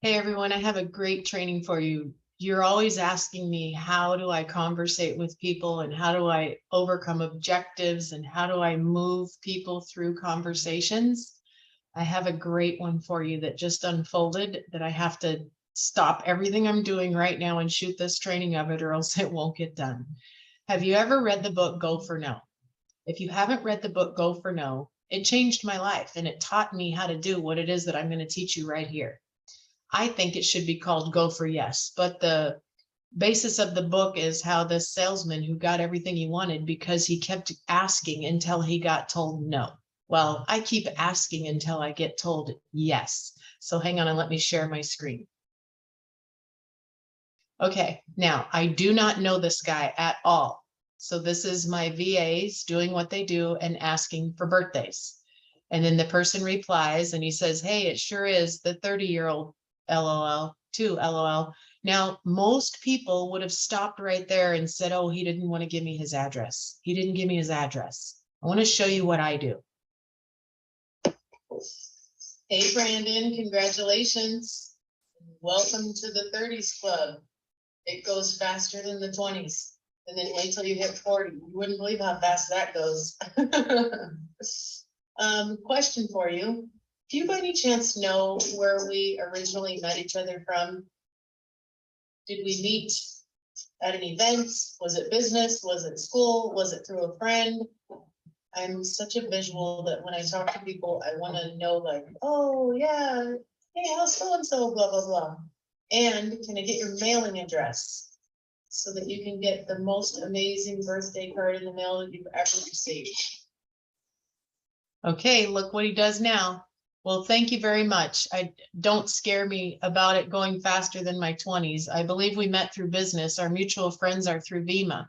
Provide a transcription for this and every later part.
Hey everyone, I have a great training for you. You're always asking me, how do I conversate with people and how do I overcome objectives and how do I move people through conversations? I have a great one for you that just unfolded that I have to stop everything I'm doing right now and shoot this training of it or else it won't get done. Have you ever read the book Go for No? If you haven't read the book Go for No, it changed my life and it taught me how to do what it is that I'm going to teach you right here. I think it should be called Go for Yes, but the basis of the book is how this salesman who got everything he wanted because he kept asking until he got told no. Well, I keep asking until I get told yes. So hang on and let me share my screen. Okay, now I do not know this guy at all. So this is my VAs doing what they do and asking for birthdays. And then the person replies and he says, hey, it sure is the 30-year-old LOL, too, LOL. Now, most people would have stopped right there and said, oh, he didn't want to give me his address. He didn't give me his address. I want to show you what I do. Hey, Brandon, congratulations. Welcome to the 30s club. It goes faster than the 20s. And then wait till you hit 40. You wouldn't believe how fast that goes. Question for you. Do you by any chance know where we originally met each other from? Did we meet at an event? Was it business? Was it school? Was it through a friend? I'm such a visual that when I talk to people, I want to know like, oh yeah, hey, how's so-and-so, blah, blah, blah. And can I get your mailing address so that you can get the most amazing birthday card in the mail that you've ever received? Okay, look what he does now. Well, thank you very much. Don't scare me about it going faster than my 20s. I believe we met through business. Our mutual friends are through Vima.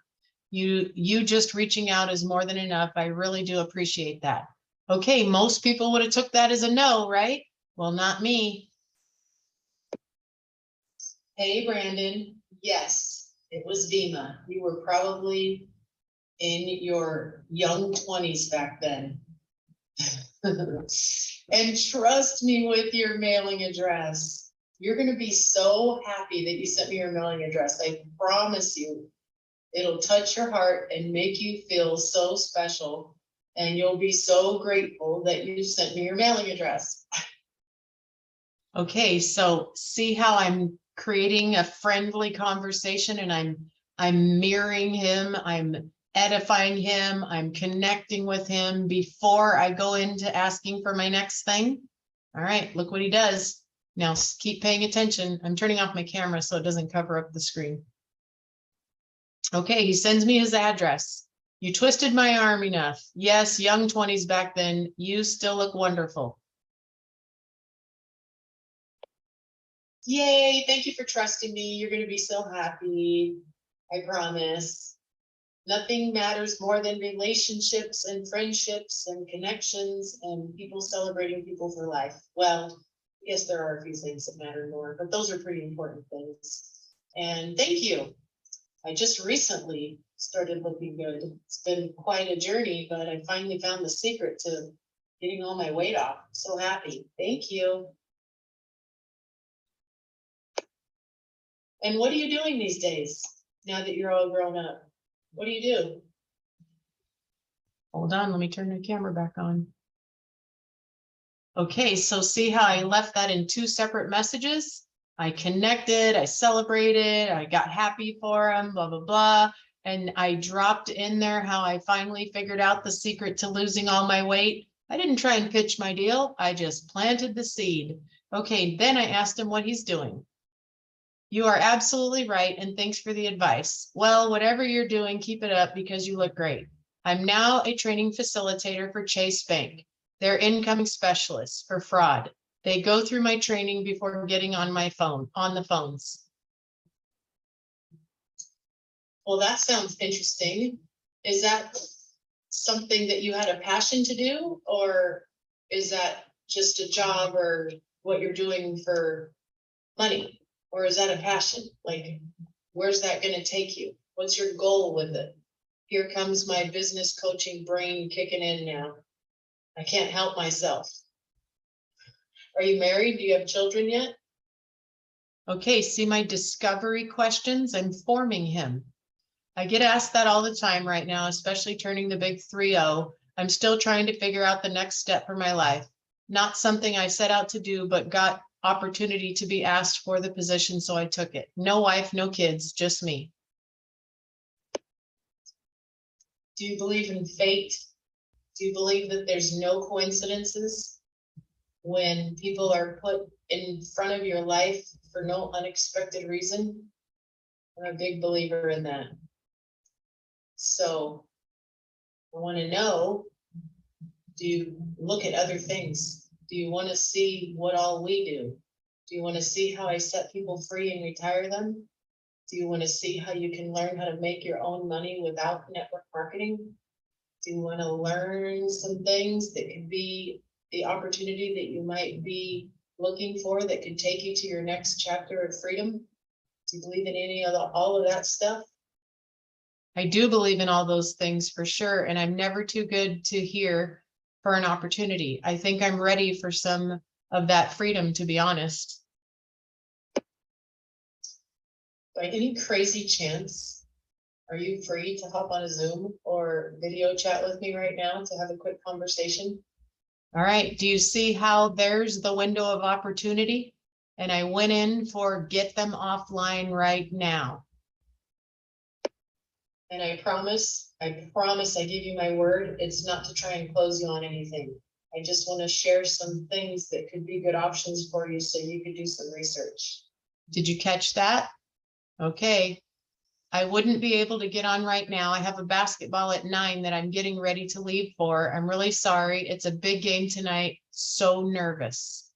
You just reaching out is more than enough. I really do appreciate that. Okay, most people would have took that as a no, right? Well, not me. Hey, Brandon. Yes, it was Vima. You were probably in your young 20s back then. And trust me with your mailing address. You're going to be so happy that you sent me your mailing address. I promise you, it'll touch your heart and make you feel so special. And you'll be so grateful that you sent me your mailing address. Okay, so see how I'm creating a friendly conversation and I'm mirroring him, I'm edifying him, I'm connecting with him before I go into asking for my next thing. All right, look what he does. Now keep paying attention. I'm turning off my camera so it doesn't cover up the screen. Okay, he sends me his address. You twisted my arm enough. Yes, young 20s back then. You still look wonderful. Yay, thank you for trusting me. You're going to be so happy. I promise. Nothing matters more than relationships and friendships and connections and people celebrating people for life. Well, yes, there are a few things that matter more, but those are pretty important things. And thank you. I just recently started looking good. It's been quite a journey, but I finally found the secret to getting all my weight off. I'm so happy. Thank you. And what are you doing these days now that you're all grown up? What do you do? Hold on, let me turn the camera back on. Okay, so see how I left that in two separate messages? I connected, I celebrated, I got happy for him, blah, blah, blah. And I dropped in there how I finally figured out the secret to losing all my weight. I didn't try and pitch my deal. I just planted the seed. Okay, then I asked him what he's doing. You are absolutely right, and thanks for the advice. Well, whatever you're doing, keep it up because you look great. I'm now a training facilitator for Chase Bank. They're incoming specialists for fraud. They go through my training before getting on the phones. Well, that sounds interesting. Is that something that you had a passion to do, or is that just a job or what you're doing for money? Or is that a passion? Like, where's that going to take you? What's your goal with it? Here comes my business coaching brain kicking in now. I can't help myself. Are you married? Do you have children yet? Okay, see my discovery questions? I'm forming him. I get asked that all the time right now, especially turning the big 3-0. I'm still trying to figure out the next step for my life. Not something I set out to do, but got opportunity to be asked for the position, so I took it. No wife, no kids, just me. Do you believe in fate? Do you believe that there's no coincidences when people are put in front of your life for no unexpected reason? I'm a big believer in that. So I want to know, do you look at other things? Do you want to see what all we do? Do you want to see how I set people free and retire them? Do you want to see how you can learn how to make your own money without network marketing? Do you want to learn some things that could be the opportunity that you might be looking for that could take you to your next chapter of freedom? Do you believe in any of all of that stuff? I do believe in all those things for sure, and I'm never too good to hear for an opportunity. I think I'm ready for some of that freedom, to be honest. By any crazy chance, are you free to hop on a Zoom or video chat with me right now to have a quick conversation? All right, do you see how there's the window of opportunity? And I went in for get them offline right now. And I promise, I give you my word, it's not to try and close you on anything. I just want to share some things that could be good options for you so you could do some research. Did you catch that? Okay. I wouldn't be able to get on right now. I have a basketball at 9 that I'm getting ready to leave for. I'm really sorry. It's a big game tonight. So nervous.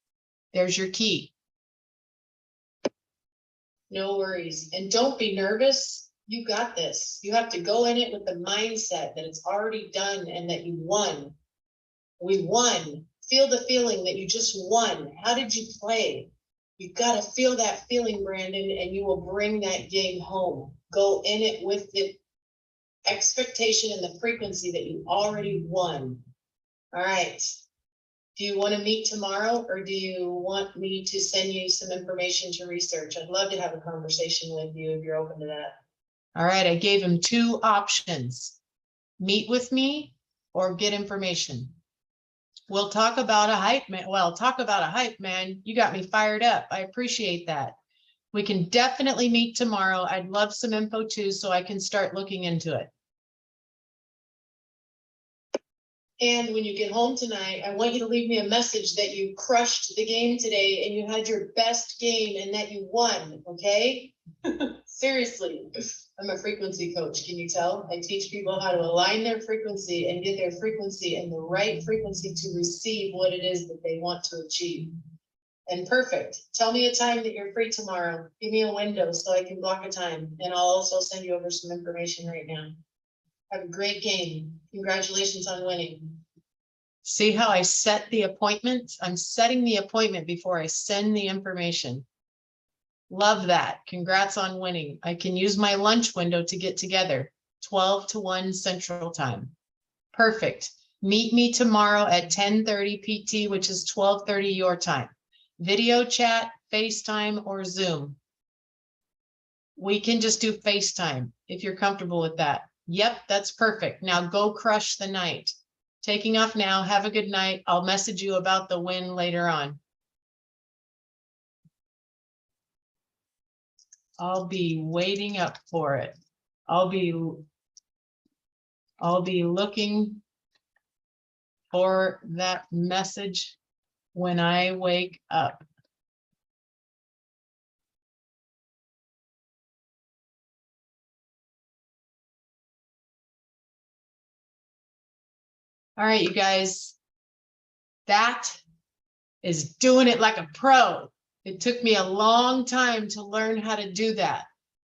There's your key. No worries. And don't be nervous. You got this. You have to go in it with the mindset that it's already done and that you won. We won. Feel the feeling that you just won. How did you play? You've got to feel that feeling, Brandon, and you will bring that game home. Go in it with the expectation and the frequency that you already won. All right. Do you want to meet tomorrow, or do you want me to send you some information to research? I'd love to have a conversation with you if you're open to that. All right. I gave him 2 options. Meet with me or get information. We'll talk about a hype man. Well, talk about a hype man. You got me fired up. I appreciate that. We can definitely meet tomorrow. I'd love some info too, so I can start looking into it. And when you get home tonight, I want you to leave me a message that you crushed the game today and you had your best game and that you won, okay? Seriously, I'm a frequency coach, can you tell? I teach people how to align their frequency and get their frequency in the right frequency to receive what it is that they want to achieve. And perfect. Tell me a time that you're free tomorrow. Give me a window so I can block a time. And I'll also send you over some information right now. Have a great game. Congratulations on winning. See how I set the appointment? I'm setting the appointment before I send the information. Love that. Congrats on winning. I can use my lunch window to get together. 12 to 1 Central Time. Perfect. Meet me tomorrow at 10:30 PT, which is 12:30 your time. Video chat, FaceTime, or Zoom. We can just do FaceTime if you're comfortable with that. Yep, that's perfect. Now go crush the night. Taking off now. Have a good night. I'll message you about the win later on. I'll be waiting up for it. I'll be looking for that message when I wake up. All right, you guys, that is doing it like a pro. It took me a long time to learn how to do that.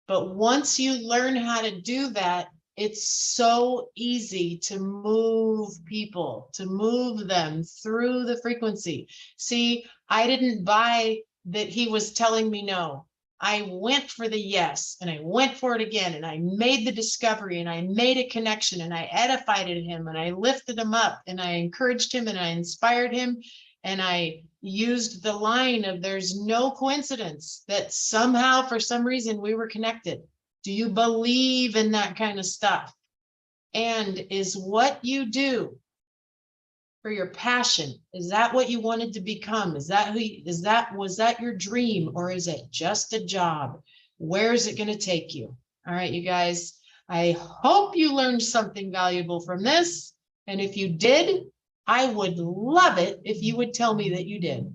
But once you learn how to do that, it's so easy to move people, to move them through the frequency. See, I didn't buy that he was telling me no. I went for the yes, and I went for it again, and I made the discovery, and I made a connection, and I edified him, and I lifted him up, and I encouraged him, and I inspired him, and I used the line of there's no coincidence that somehow, for some reason, we were connected. Do you believe in that kind of stuff? And is what you do for your passion, is that what you wanted to become? Is that was that your dream, or is it just a job? Where is it going to take you? All right, you guys, I hope you learned something valuable from this. And if you did, I would love it if you would tell me that you did.